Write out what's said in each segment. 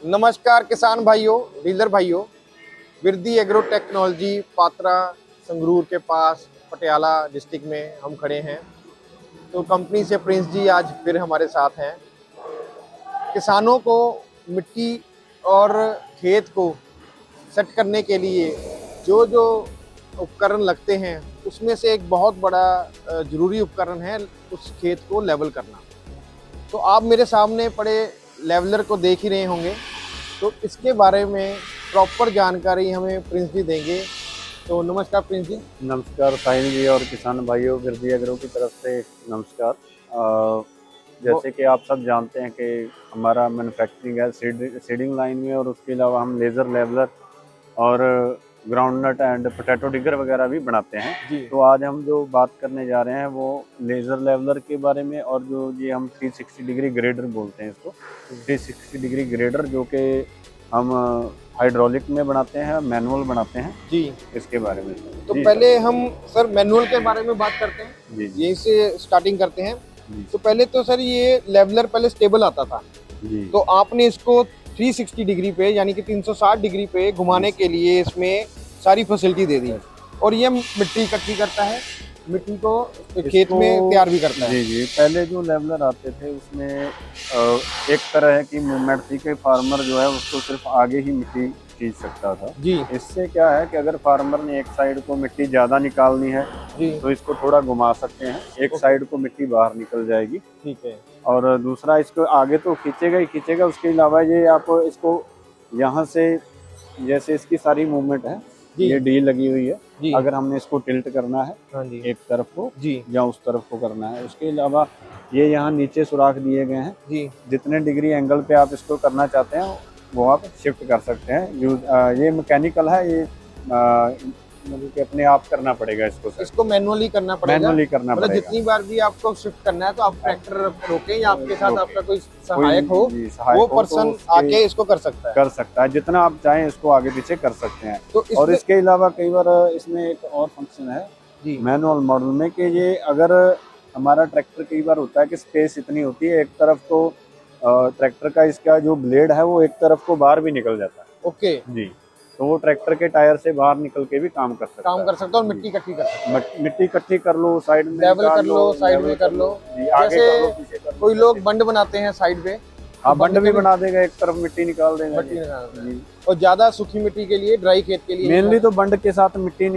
नमस्कार किसान भाइयों, डीलर भाइयों। विरदी एग्रो टेक्नोलॉजी पात्रा संगरूर के पास पटियाला डिस्ट्रिक्ट में हम खड़े हैं। तो कंपनी से प्रिंस जी आज फिर हमारे साथ हैं। किसानों को मिट्टी और खेत को सेट करने के लिए जो जो उपकरण लगते हैं उसमें से एक बहुत बड़ा ज़रूरी उपकरण है उस खेत को लेवल करना। तो आप मेरे सामने पड़े लेवलर को देख ही रहे होंगे, तो इसके बारे में प्रॉपर जानकारी हमें प्रिंस जी देंगे। तो नमस्कार प्रिंस जी। नमस्कार साहिल जी और किसान भाइयों, विरदी एग्रो की तरफ से नमस्कार। जैसे कि आप सब जानते हैं कि हमारा मैन्युफैक्चरिंग है सीडिंग लाइन में, और उसके अलावा हम लेज़र लेवलर और groundnut and potato digger वगैरह भी बनाते हैं जी। तो आज हम जो बात करने जा रहे हैं वो लेज़र लेवलर के बारे में, और जो ये हम 360 डिग्री ग्रेडर बोलते हैं इसको, 360 डिग्री ग्रेडर, जो कि हम हाइड्रोलिक में बनाते हैं, मैनुअल बनाते हैं जी, इसके बारे में। तो जी पहले हम सर मैनुअल के बारे में बात करते हैं। जी यहीं से स्टार्टिंग करते हैं। जी तो पहले तो सर ये लेवलर पहले स्टेबल आता था, जी तो आपने इसको 360 डिग्री पे यानी कि 360 डिग्री पे घुमाने के लिए इसमें सारी फैसिलिटी दे दी, और ये मिट्टी इकट्ठी करता है, मिट्टी को खेत में तैयार भी करता है। जी जी। पहले जो लेवलर आते थे उसमें एक तरह की मूवमेंट थी कि फार्मर जो है उसको सिर्फ आगे ही मिट्टी खींच सकता था जी इससे क्या है कि अगर फार्मर ने एक साइड को मिट्टी ज़्यादा निकालनी है जी, तो इसको थोड़ा घुमा सकते हैं, एक साइड को मिट्टी बाहर निकल जाएगी। ठीक है। और दूसरा, इसको आगे तो खींचेगा ही खींचेगा, उसके अलावा ये आप इसको यहाँ से, जैसे इसकी सारी मूवमेंट है, जी ये डी लगी हुई है, जी, अगर हमने इसको टिल्ट करना है हाँ जी एक तरफ को जी या उस तरफ को करना है, उसके अलावा ये यहाँ नीचे सुराख दिए गए हैं, जी, जितने डिग्री एंगल पे आप इसको करना चाहते हैं वो आप शिफ्ट कर सकते हैं। ये मैकेनिकल है, ये मतलब कि अपने आप करना पड़ेगा इसको सर, इसको मैनुअली करना पड़ेगा। मैनुअली करना मतलब पड़ेगा। जितनी बार भी आपको शिफ्ट करना है तो आप ट्रैक्टर रोकें या आपके साथ रोकें। आपका कोई सहायक हो, जी, सहायक वो हो तो पर्सन उसके आके इसको कर सकता है। कर सकता है, जितना आप चाहें इसको आगे पीछे कर सकते हैं। तो और इसमें इसके अलावा कई बार इसमें एक और फंक्शन है जी मैनुअल मॉडल में कि ये अगर हमारा ट्रैक्टर, कई बार होता है कि स्पेस इतनी होती है, एक तरफ तो ट्रैक्टर का इसका जो ब्लेड है वो एक तरफ को बाहर भी निकल जाता है ओके, जी, तो वो ट्रैक्टर के टायर से बाहर निकल के भी काम कर सकता काम है। कर सकता है और मिट्टी इकट्ठी कर सकता है। मिट्टी इकट्ठी कर लो, साइड में लेवल निकाल कर लो, साइड लेवल में कर लो। जी, आगे कर लो, पीछे कर लो। कोई लोग बंड बनाते हैं साइड पे, हाँ, बंड भी बना देगा, एक तरफ मिट्टी निकाल देगा मिट्टी जी। निकालना है। जी, और ज्यादा सूखी मिट्टी के लिए, ड्राई खेत के लिए मेनली तो बंड के साथ मिट्टी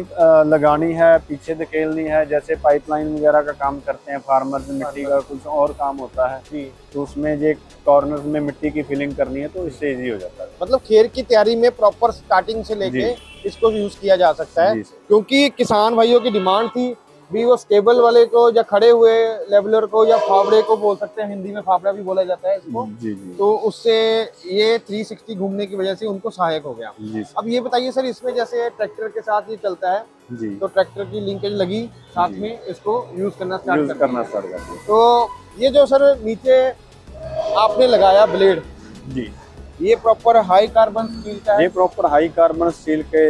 लगानी है, पीछे धकेलनी है, जैसे पाइपलाइन वगैरह का काम करते हैं फार्मर, मिट्टी का कुछ और काम होता है जी, तो उसमें ये कॉर्नर में मिट्टी की फिलिंग करनी है तो इससे इजी हो जाता है। मतलब खेत की तैयारी में प्रॉपर स्टार्टिंग से लेके इसको यूज किया जा सकता है, जी सर। क्योंकि किसान भाइयों की डिमांड थी भी वो स्टेबल वाले को या खड़े हुए लेवलर को या फावड़े को बोल सकते हैं, हिंदी में फावड़ा भी बोला जाता है इसको। जी जी तो उससे ये 360 घूमने की वजह से उनको सहायक हो गया। जी सर। अब ये बताइए सर, इसमें जैसे ट्रैक्टर के साथ ये चलता है जी, तो ट्रैक्टर की लिंकेज लगी, साथ जी। में इसको यूज करना स्टार्ट यूज कर करना दिया। स्टार्ट कर दिया। तो ये जो सर नीचे आपने लगाया ब्लेड, जी, ये प्रॉपर हाई कार्बन स्टील का है। ये प्रॉपर हाई कार्बन स्टील के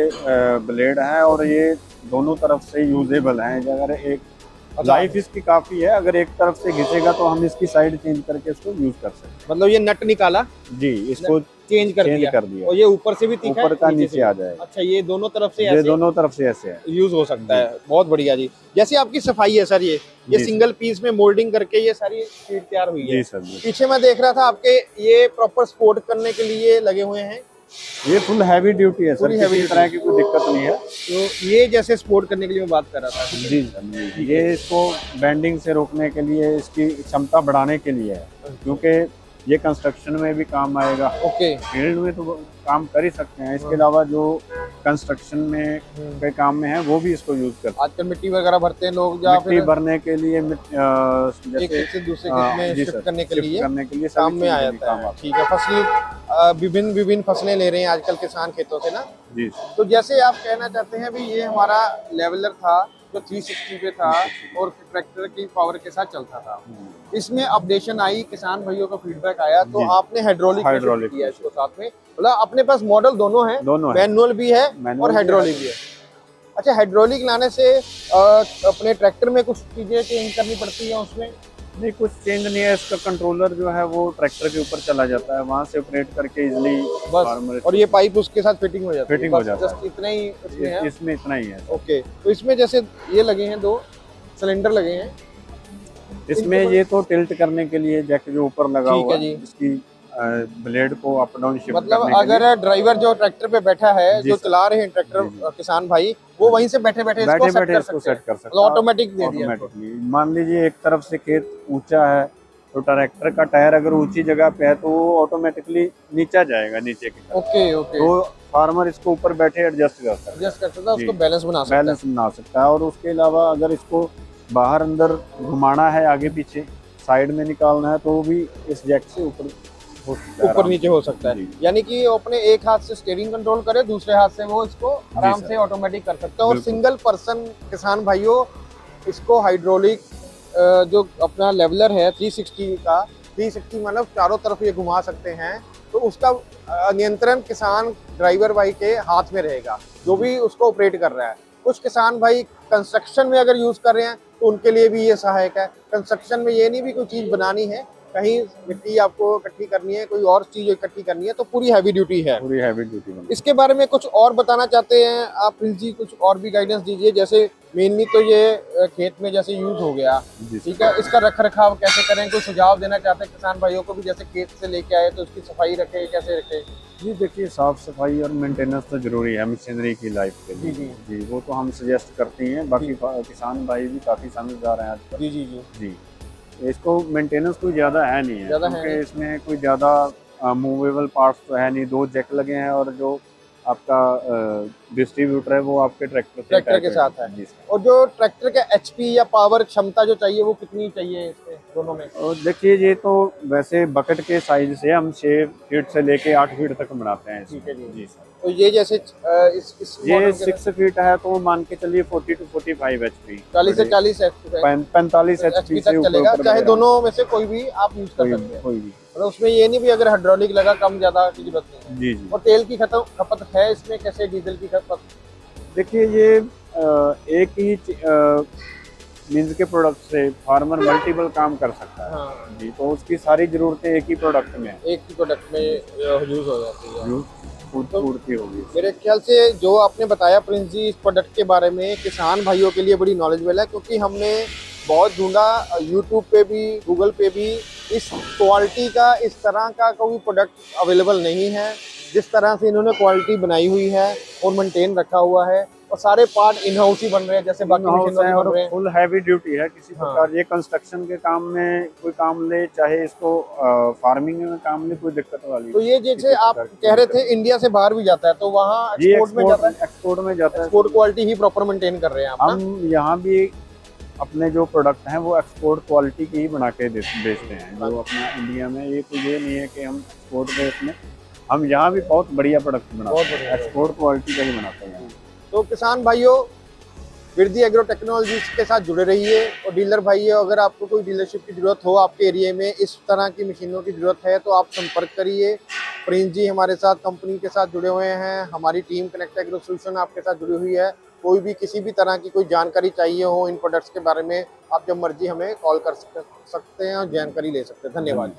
ब्लेड हैं, और ये दोनों तरफ से यूजेबल हैं। अगर एक लाइफ इसकी काफी है, अगर एक तरफ से घिसेगा तो हम इसकी साइड चेंज करके इसको यूज कर सकते हैं। मतलब ये नट निकाला, जी, इसको चेंज कर चेंज दिया, कर दिया, और ये ऊपर से भी तीखा है, ऊपर का नीचे आ जाएगा। अच्छा, ये दोनों तरफ से ये ऐसे दोनों तरफ से ऐसे है। यूज हो सकता है। बहुत बढ़िया जी। जैसे आपकी सफाई है सर, ये जी सिंगल पीस में मोल्डिंग करके ये सारी शीट तैयार हुई है। जी सर जी। पीछे मैं देख रहा था आपके ये प्रॉपर सपोर्ट करने के लिए लगे हुए हैं। ये फुल हैवी ड्यूटी है सर, पूरी heavy किसी तरह की कोई दिक्कत नहीं है। तो ये जैसे सपोर्ट करने के लिए मैं बात कर रहा था। जी सर, ये इसको बेंडिंग से रोकने के लिए, इसकी क्षमता बढ़ाने के लिए है, क्योंकि ये कंस्ट्रक्शन में भी काम आएगा। ओके, फील्ड में तो काम कर ही सकते हैं, इसके अलावा जो कंस्ट्रक्शन में के काम में है वो भी इसको यूज करते हैं। आजकल मिट्टी वगैरह भरते हैं लोग, या मिट्टी फिर भरने के लिए एक खेत से दूसरे खेत में जी शिफ्ट सर, करने के शिफ्ट लिए करने के लिए काम सभी में आ चीज़ों जाता काम है। आता ठीक है, फसली विभिन्न विभिन्न फसलें ले रहे हैं आजकल किसान खेतों से ना। है। जी सर। तो जैसे आप कहना चाहते हैं भी ये हमारा लेवलर था जो 360 पे था और ट्रैक्टर की पावर के साथ चलता था, इसमें अपडेशन आई, किसान भाइयों का फीडबैक आया, तो जी। आपने हाइड्रोलिक हाइड्रोलिक किया इसको साथ में। मतलब अपने पास मॉडल दोनों है, दोनों है। मैनुअल भी है मैनुअल और भी हाइड्रोलिक है। भी है। अच्छा, हाइड्रोलिक लाने से अपने ट्रैक्टर में कुछ चीजें चेंज करनी पड़ती है उसमें? नहीं, कुछ चेंज नहीं है। इसका कंट्रोलर जो है वो ट्रैक्टर के ऊपर चला जाता है, वहाँ से ऑपरेट करके इजीली बस, फार्मर और ये पाइप उसके साथ फिटिंग हो जाती है, फिटिंग हो बस जाता जस्ट इतना ही इसमें है। इसमें इतना ही है। ओके, तो इसमें जैसे ये लगे हैं 2 सिलेंडर लगे हैं, इसमें ये तो टिल्ट करने के लिए जैक जो ऊपर लगा ठीक हुआ है जी। इसकी ब्लेड को अप डाउन शिफ्ट मतलब करने के लिए। अगर ड्राइवर जो ट्रैक्टर पे बैठा है, जी जो सर। चला रहे हैं ट्रैक्टर, जी, जी। किसान भाई, वो वहीं से बैठे बैठे इसको सेट कर इसको सकते हैं, सेट कर सकता मतलब ऑटोमेटिक दे दिया इसको। ऑटोमेटिकली। मान लीजिए एक तरफ से खेत ऊंचा है तो ट्रैक्टर का टायर अगर ऊंची जगह पे है तो वो ऑटोमेटिकली नीचा जाएगा, नीचे की तरफ। ओके ओके, तो फार्मर इसको ऊपर बैठे एडजस्ट कर सकता है, एडजस्ट कर सकता है, उसको जी। बैलेंस बना सकता है। बैलेंस बना सकता है। और उसके अलावा अगर इसको बाहर अंदर घुमाना है, आगे पीछे साइड में निकालना है, तो वो भी इस जैक से ऊपर हो सकता है, ऊपर आराम नीचे से। हो सकता है, जी। यानी कि वो अपने एक हाथ से स्टीयरिंग कंट्रोल करे, दूसरे हाथ से वो इसको आराम सर। से ऑटोमेटिक कर सकता है। और बिल्कुल। सिंगल पर्सन किसान भाइयों इसको हाइड्रोलिक जो अपना लेवलर है 360 का, 360 मतलब चारों तरफ ये घुमा सकते हैं, तो उसका नियंत्रण किसान ड्राइवर भाई के हाथ में रहेगा, जो भी उसको ऑपरेट कर रहा है। कुछ किसान भाई कंस्ट्रक्शन में अगर यूज कर रहे हैं तो उनके लिए भी ये सहायक है। कंस्ट्रक्शन में ये नहीं भी कोई चीज बनानी है, कहीं मिट्टी आपको इकट्ठी करनी है, कोई और चीज इकट्ठी करनी है, तो पूरी हैवी ड्यूटी है। पूरी हैवी ड्यूटी बनी। इसके बारे में कुछ और बताना चाहते हैं आप प्रिंस जी? कुछ और भी गाइडेंस दीजिए। जैसे मेनली तो ये खेत में जैसे यूज हो गया, जी ठीक है, इसका रख रखाव कैसे करें? कोई सुझाव देना चाहते हैं किसान भाइयों को भी, जैसे खेत से लेके आए तो उसकी सफाई रखें, कैसे रखें? जी, देखिए साफ सफाई और मेंटेनेंस तो जरूरी है मशीनरी की लाइफ के लिए। जी, जी, वो तो हम सजेस्ट करते हैं। बाकी किसान भाई भी काफी समझदार हैं आजकल। जी जी जी जी, इसको मेंटेनेंस कोई ज़्यादा है नहीं है, ज़्यादा है क्योंकि नहीं। इसमें कोई ज़्यादा मूवेबल पार्ट्स तो है नहीं। 2 जैक लगे हैं और जो आपका डिस्ट्रीब्यूटर है वो आपके ट्रैक्टर से ट्रैक्टर के attach साथ है। जी सर। और जो ट्रैक्टर के एचपी या पावर क्षमता जो चाहिए वो कितनी चाहिए इसमें दोनों में? और देखिए ये तो वैसे बकेट के साइज से हम 6 फीट से लेके 8 फीट तक बनाते हैं इसमें। ठीक है जी। जी सर। तो ये जैसे इस ये मॉडल के 6 फीट है तो मान के चलिए 40 to 45 HP, 40 से 40 एचपी 45 HP से तक चलेगा, ऊपर चाहे वगैरह। दोनों में से कोई भी आप यूज कर सकते हैं। कोई भी। और उसमें ये नहीं भी अगर हाइड्रोलिक लगा कम ज्यादा की जरूरत नहीं है। जी जी। और तेल की खपत है इसमें कैसे, डीजल की खपत? देखिए ये एक ही मीन्स के प्रोडक्ट से फार्मर मल्टीपल काम कर सकता है। हाँ, जी, तो उसकी सारी जरूरतें एक ही प्रोडक्ट में है। एक ही प्रोडक्ट में यूज हो जाती है। जो पूर्ति होगी। मेरे ख्याल से जो आपने बताया प्रिंस जी इस प्रोडक्ट के बारे में किसान भाइयों के लिए बड़ी नॉलेजेबल है, क्योंकि हमने बहुत ढूंढा यूट्यूब पे भी, गूगल पे भी, इस क्वालिटी का, इस तरह का कोई प्रोडक्ट अवेलेबल नहीं है जिस तरह से इन्होंने क्वालिटी बनाई हुई है और मेंटेन रखा हुआ है। और सारे पार्ट इन हाउस ही बन रहे हैं, जैसे बाकी मशीनों में बन रहे हैं। फुल हैवी ड्यूटी है किसी हाँ। प्रकार। ये कंस्ट्रक्शन के काम में कोई काम ले, चाहे इसको फार्मिंग में काम ले, कोई दिक्कत वाली तो ये जैसे आप कह रहे थे इंडिया से बाहर भी जाता है, तो वहाँ ये एक्सपोर्ट में जाता है? एक्सपोर्ट में जाता है। एक्सपोर्ट क्वालिटी ही प्रॉपर मेंटेन कर रहे हैं आप ना? हम यहाँ भी अपने जो प्रोडक्ट हैं वो एक्सपोर्ट क्वालिटी के ही बना के बेचते हैं। जो अपना इंडिया में ये तो ये नहीं है कि हम एक्सपोर्ट बेच में, हम यहाँ भी बहुत बढ़िया प्रोडक्ट बनाते हैं, एक्सपोर्ट क्वालिटी का ही बनाते हैं। तो किसान भाइयों वृद्धि एग्रो टेक्नोलॉजी के साथ जुड़े रहिए। और डीलर भाइयों, अगर आपको कोई डीलरशिप की जरूरत हो, आपके एरिया में इस तरह की मशीनों की जरूरत है, तो आप संपर्क करिए। प्रिंस जी हमारे साथ कंपनी के साथ जुड़े हुए हैं, हमारी टीम कनेक्ट एग्रो सॉल्यूशन आपके साथ जुड़ी हुई है। कोई भी किसी भी तरह की कोई जानकारी चाहिए हो इन प्रोडक्ट्स के बारे में, आप जब मर्जी हमें कॉल कर सकते हैं और जानकारी ले सकते हैं। धन्यवाद।